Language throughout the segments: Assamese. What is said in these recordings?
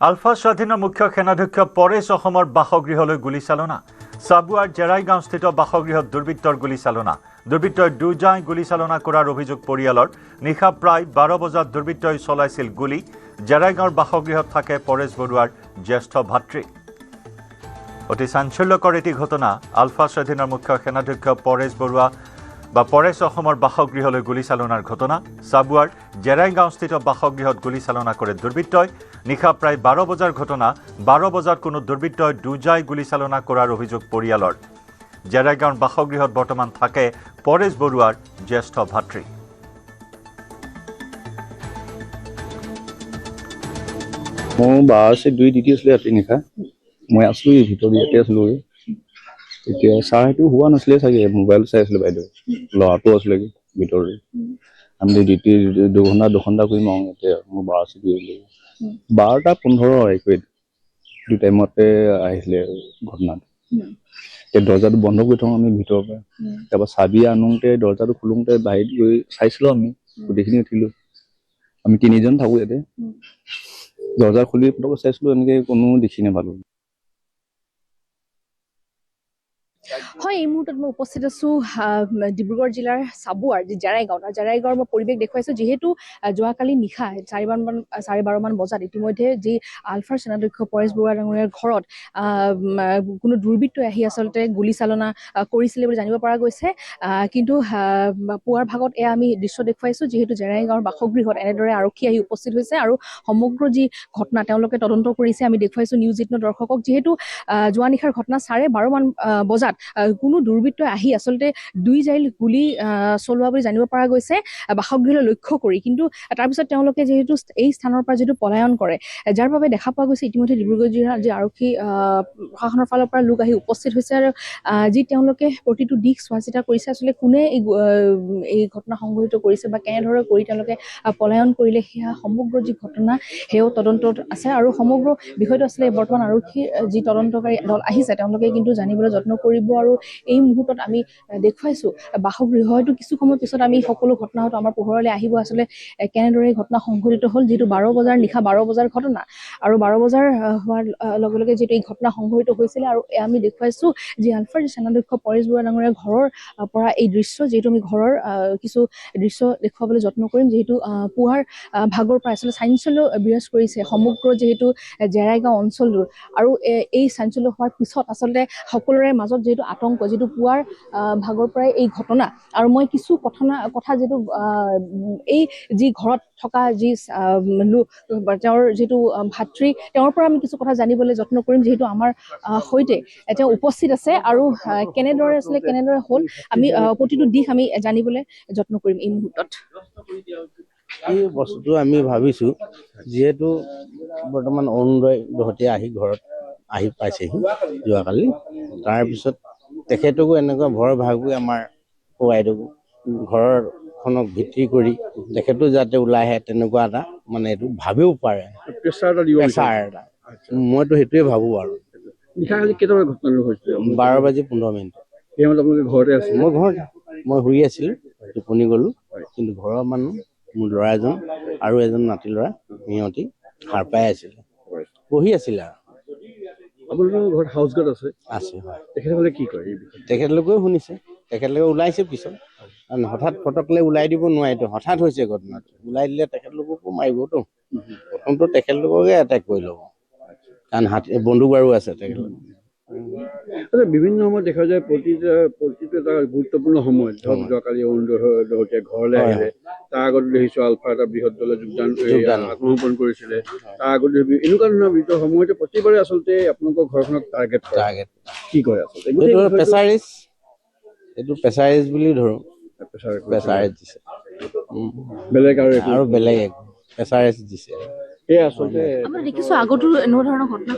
আলফা স্বাধীনৰ মুখ্য সেনাধ্যক্ষ পৰেশ অসমৰ বাসগৃহলৈ গুলীচালনা চাবুৱাৰ জেৰাইগাঁওস্থিত বাসগৃহত দুৰ্বৃত্তৰ গুলীচালনা দুৰ্বৃত্তই দুজাই গুলীচালনা কৰাৰ অভিযোগ পৰিয়ালৰ নিশা প্ৰায় 12 বজাত দুৰ্বৃত্তই চলাইছিল গুলী জেৰাইগাঁওৰ বাসগৃহত থাকে পৰেশ বৰুৱাৰ জ্যেষ্ঠ ভাতৃ অতি চাঞ্চল্যকৰ এটি ঘটনা আলফা স্বাধীনৰ মুখ্য সেনাধ্যক্ষ পৰেশ বৰুৱা পৰেশ অসমৰ বাসগৃহলৈ গুলীচালনাৰ ঘটনা চাবুৱাৰ জেৰাইগাঁওস্থিত বাসগৃহত গুলীচালনা কৰে দুৰ্বৃত্তই নিশা প্ৰায় 12 বজাৰ ঘটনা 12 বজাত কোনো দুৰ্বৃত্তই দুজাই গুলীচালনা কৰাৰ অভিযোগ পৰিয়ালৰ জেৰাইগাঁওৰ বাসগৃহত বৰ্তমান থাকে পৰেশ বৰুৱাৰ জ্যেষ্ঠ ভাতৃ মই 12 ডিউটি আছিলে ৰাতি নিশা মই আছো ভিতৰত ইয়াতে আছিলো এতিয়া চাহটো হোৱা নাছিলে চাগে মোবাইল চাই আছিলে বাইদেউ ল'ৰাটো আছিলে ভিতৰত আমি ডিউটি 2 ঘণ্টা কৰি মাৰো এতিয়া মই 12 ডিউটি 12:15 একৈত দুই টাইমতে আহিছিলে ঘটনাটো দৰ্জাটো বন্ধ কৰি থওঁ আমি ভিতৰৰ পৰা তাৰপৰা চাবি আনোতে দৰ্জাটো খুলোতে বাহিৰত গৈ চাইছিলো আমি গোটেইখিনি উঠিলো আমি 3জন থাকো ইয়াতে দৰ্জা খুলি পটকৈ চাইছিলো এনেকে কোনো দেখি নাপালো হয় এই মুহূৰ্তত মই উপস্থিত আছো ডিব্ৰুগড় জিলাৰ চাবুৱাৰ যি জেৰাইগাঁৱৰ মই পৰিৱেশ দেখুৱাইছো যিহেতু যোৱাকালি নিশা 12:30 মান বজাত ইতিমধ্যে যি আলফাৰ সেনাধ্যক্ষ পৰেশ বৰুৱা ডাঙৰীয়াৰ ঘৰত কোনো দুৰ্বৃত্তই আহি আচলতে গুলীচালনা কৰিছিলে বুলি জানিব পৰা গৈছে কিন্তু পুৱাৰ ভাগত এয়া আমি দৃশ্য দেখুৱাইছো যিহেতু জেৰাইগাঁৱৰ বাসগৃহত এনেদৰে আৰক্ষী আহি উপস্থিত হৈছে আৰু সমগ্ৰ যি ঘটনা তেওঁলোকে তদন্ত কৰিছে আমি দেখুৱাইছো নিউজ 18 দৰ্শকক যিহেতু যোৱা নিশাৰ ঘটনা 12:30 মান বজাত কোনো দুৰ্বৃত্তই আহি আচলতে দুই জাইল গুলী চলোৱা বুলি জানিব পৰা গৈছে বাসগৃহলৈ লক্ষ্য কৰি কিন্তু তাৰপিছত তেওঁলোকে যেহেতু এই স্থানৰ পৰা যেহেতু পলায়ন কৰে যাৰ বাবে দেখা পোৱা গৈছে ইতিমধ্যে ডিব্ৰুগড় জিলাৰ যি আৰক্ষী প্ৰশাসনৰ ফালৰ পৰা লোক আহি উপস্থিত হৈছে আৰু যি তেওঁলোকে প্ৰতিটো দিশ চোৱা চিতা কৰিছে আচলতে কোনে এই ঘটনা সংঘটিত কৰিছে বা কেনেদৰে কৰি তেওঁলোকে পলায়ন কৰিলে সেয়া সমগ্ৰ যি ঘটনা সেয়াও তদন্তত আছে আৰু সমগ্ৰ বিষয়টো আচলতে বৰ্তমান আৰক্ষীৰ যি তদন্তকাৰী দল আহিছে তেওঁলোকে কিন্তু জানিবলৈ যত্ন কৰিব আৰু এই মুহূৰ্তত আমি দেখুৱাইছো বাসগৃহ হয়তো কিছু সময় পিছত আমি সকলো ঘটনা হয়তো আমাৰ পোহৰলৈ আহিব আচলতে কেনেদৰে ঘটনা সংঘটিত হ'ল যিটো নিশা 12 বজাৰ ঘটনা আৰু 12 বজাৰ হোৱাৰ লগে লগে যিটো এই ঘটনা সংঘটিত হৈছিলে আৰু আমি দেখুৱাইছো যি আলফাৰ সেনাধ্যক্ষ পৰেশ বৰুৱা ডাঙৰীয়াৰ ঘৰৰ পৰা এই দৃশ্য যিহেতু আমি ঘৰৰ কিছু দৃশ্য দেখুৱাবলৈ যত্ন কৰিম যিহেতু পুৱাৰ ভাগৰ পৰা আচলতে চাঞ্চল্য বিৰাজ কৰিছে সমগ্ৰ যিহেতু জেৰাইগাঁও অঞ্চলটোৰ আৰু এই চাঞ্চল্য হোৱাৰ পিছত আচলতে সকলোৰে মাজত যিহেতু আতংক যিটো পুৱাৰ ভাগৰ পৰাই এই ঘটনা আৰু মই কিছু কথা যিটো এই যি ঘৰত থকা যি তেওঁৰ যিটো ভাতৃ তেওঁৰ পৰা আমি কিছু কথা জানিবলৈ যত্ন কৰিম যিহেতু আমাৰ সৈতে তেওঁ উপস্থিত আছে আৰু কেনেদৰে হ'ল আমি প্ৰতিটো দিশ আমি জানিবলৈ যত্ন কৰিম এই মুহূৰ্তত এই বস্তুটো আমি ভাবিছো যিহেতু বৰ্তমান অৰুণোদয় দহতে ঘৰত আহি পাইছেহি যোৱাকালি তাৰপিছত তেখেতকো এনেকুৱা ভৰ ভাগু আমাৰ ককাইদেউকো ঘৰখনক ভিত্তি কৰি তেখেতো যাতে ওলাই আহে তেনেকুৱা এটা মানে এইটো ভাবিও পাৰে প্ৰেছাৰ এটা মইতো সেইটোৱে ভাবো আৰু নিশা কালি কেইটামান ঘটনা হৈছিল 12:15 ঘৰতে আছে মই শুই আছিলো টোপনি গলো কিন্তু ঘৰৰ মানুহ মোৰ ল'ৰা এজন আৰু এজন নাতি ল'ৰা সিহঁতি সাৰ পাই আছিলে বহি আছিলে আৰু আপোনালোকৰ ঘৰত হাউচ গাৰ্ড আছে হয় তেখেতসকলে কি কয় তেখেতলোকেও শুনিছে তেখেতলোকে ওলাইছে পিছত হঠাৎ ফটকলে ওলাই দিব নোৱাৰেতো হঠাৎ হৈছে ঘটনাটো ওলাই দিলে তেখেতলোককো মাৰিবতো প্ৰথমটো তেখেতলোককে এটেক কৰি ল'ব কাৰণ বন্দুক বাৰু আছে তেখেতলোক বিভিন্ন সময়ত দেখা যায় প্ৰতিটো এটা গুৰুত্বপূৰ্ণ সময়ত যোৱাকালি অৰুণোদয় ঘৰলৈ আহিলে তাৰ আগত দেখিছো আলফা এটা বৃহৎ দলে যোগদান আত্মসমৰ্পণ কৰিছিলে তাৰ আগত এনেকুৱা ধৰণৰ বিভিন্ন সময়তে প্ৰতিবাৰে আচলতে আপোনালোকৰ ঘৰখনক টাৰ্গেট কি কৰে আচলতে এইটো প্ৰেছাৰাইজ বুলি ধৰো প্ৰেছাৰাইজ দিছে বেলেগ আৰু বেলেগ প্ৰেছাৰাইজ দিছে আমৰা দেখিছো আগতো এনেকুৱা ধৰণৰ ঘটনা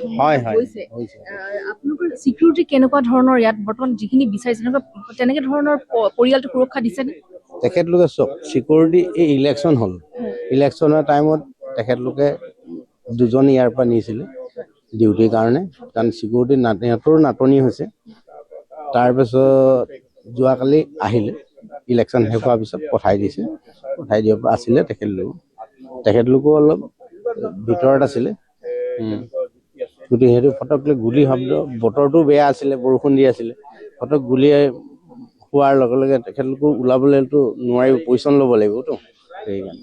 হৈছে আপোনালোকৰ সিকিউৰিটি কেনেকুৱা ধৰণৰ ইয়াত বৰ্তমান যিখিনি বিচাৰিছে তেনেকে ধৰণৰ পৰিয়ালটো সুৰক্ষা দিছে নে তেখেতলোকে চব সিকিউৰিটি এই ইলেকশ্যন হ'ল ইলেকশ্যনৰ টাইমত তেখেতলোকে দুজন ইয়াৰ পৰা নিছিলে ডিউটিৰ কাৰণে কাৰণ সিকিউৰিটি সিহঁতৰো নাটনি হৈছে তাৰপিছত যোৱাকালি আহিলে ইলেকশ্যন শেষ হোৱাৰ পিছত পঠাই দিয়াৰ পৰা আছিলে তেখেতলোকো অলপ ভিতৰত আছিলে গতিকে সেইটো ফটকলৈ গুলি শব্দ, বতৰটো বেয়া আছিলে, বৰষুণ দি আছিলে, ফটক গুলিয়াই হোৱাৰ লগে লগে তেখেতলোকো ওলাবলৈতো নোৱাৰিব, পজিশ্যন ল'ব লাগিবতো, সেইকাৰণে।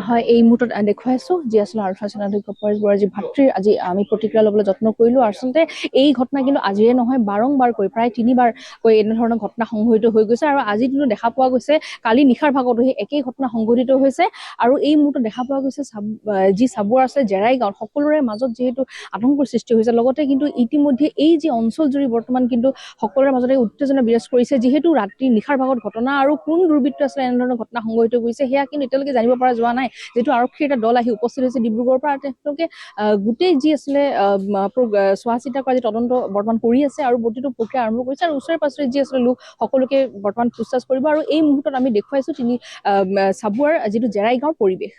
হয়, এই মুহূৰ্তত দেখুৱাইছো যি আচলতে আলফা সেনাধ্যক্ষ পৰেশ বৰুৱাৰ ভাতৃৰ আজি আমি প্ৰতিক্ৰিয়া ল'বলৈ যত্ন কৰিলো। আচলতে এই ঘটনা কিন্তু আজিয়ে নহয়, বাৰম্বাৰকৈ প্ৰায় 3বাৰকৈ এনেধৰণৰ ঘটনা সংঘটিত হৈ গৈছে আৰু আজিৰ দিনত দেখা পোৱা গৈছে কালি নিশাৰ ভাগতো সেই একেই ঘটনা সংঘটিত হৈছে। আৰু এই মুহূৰ্তত দেখা পোৱা গৈছে যি চাবুৱাৰ আছে জেৰাই গাঁৱত সকলোৰে মাজত যিহেতু আতংকৰ সৃষ্টি হৈছে, লগতে কিন্তু ইতিমধ্যে এই যি অঞ্চল জুৰি বৰ্তমান কিন্তু সকলোৰে মাজতে উত্তেজনা বিৰাজ কৰিছে, যিহেতু ৰাতি নিশাৰ ভাগত ঘটনা আৰু কোন দুৰ্বৃত্ত আছিলে এনেধৰণৰ ঘটনা সংঘটিত কৰিছে সেয়া কিন্তু এতিয়ালৈকে জানিব পৰা যোৱা নাই। যিহেতু আৰক্ষীৰ এটা দল আহি উপস্থিত হৈছে ডিব্ৰুগড়ৰ পৰা, তেওঁলোকে গোটেই যি আছিলে চোৱা চিতা কৰা যি তদন্ত বৰ্তমান কৰি আছে আৰু প্ৰতিটো প্ৰক্ৰিয়া আৰম্ভ কৰিছে আৰু ওচৰে পাছৰে যি আছিলে লোক সকলোকে বৰ্তমান পুছতাছ কৰিব। আৰু এই মুহূৰ্তত আমি দেখুৱাইছো চাবুৱাৰ যিটো জেৰাই গাঁৱৰ পৰিৱেশ।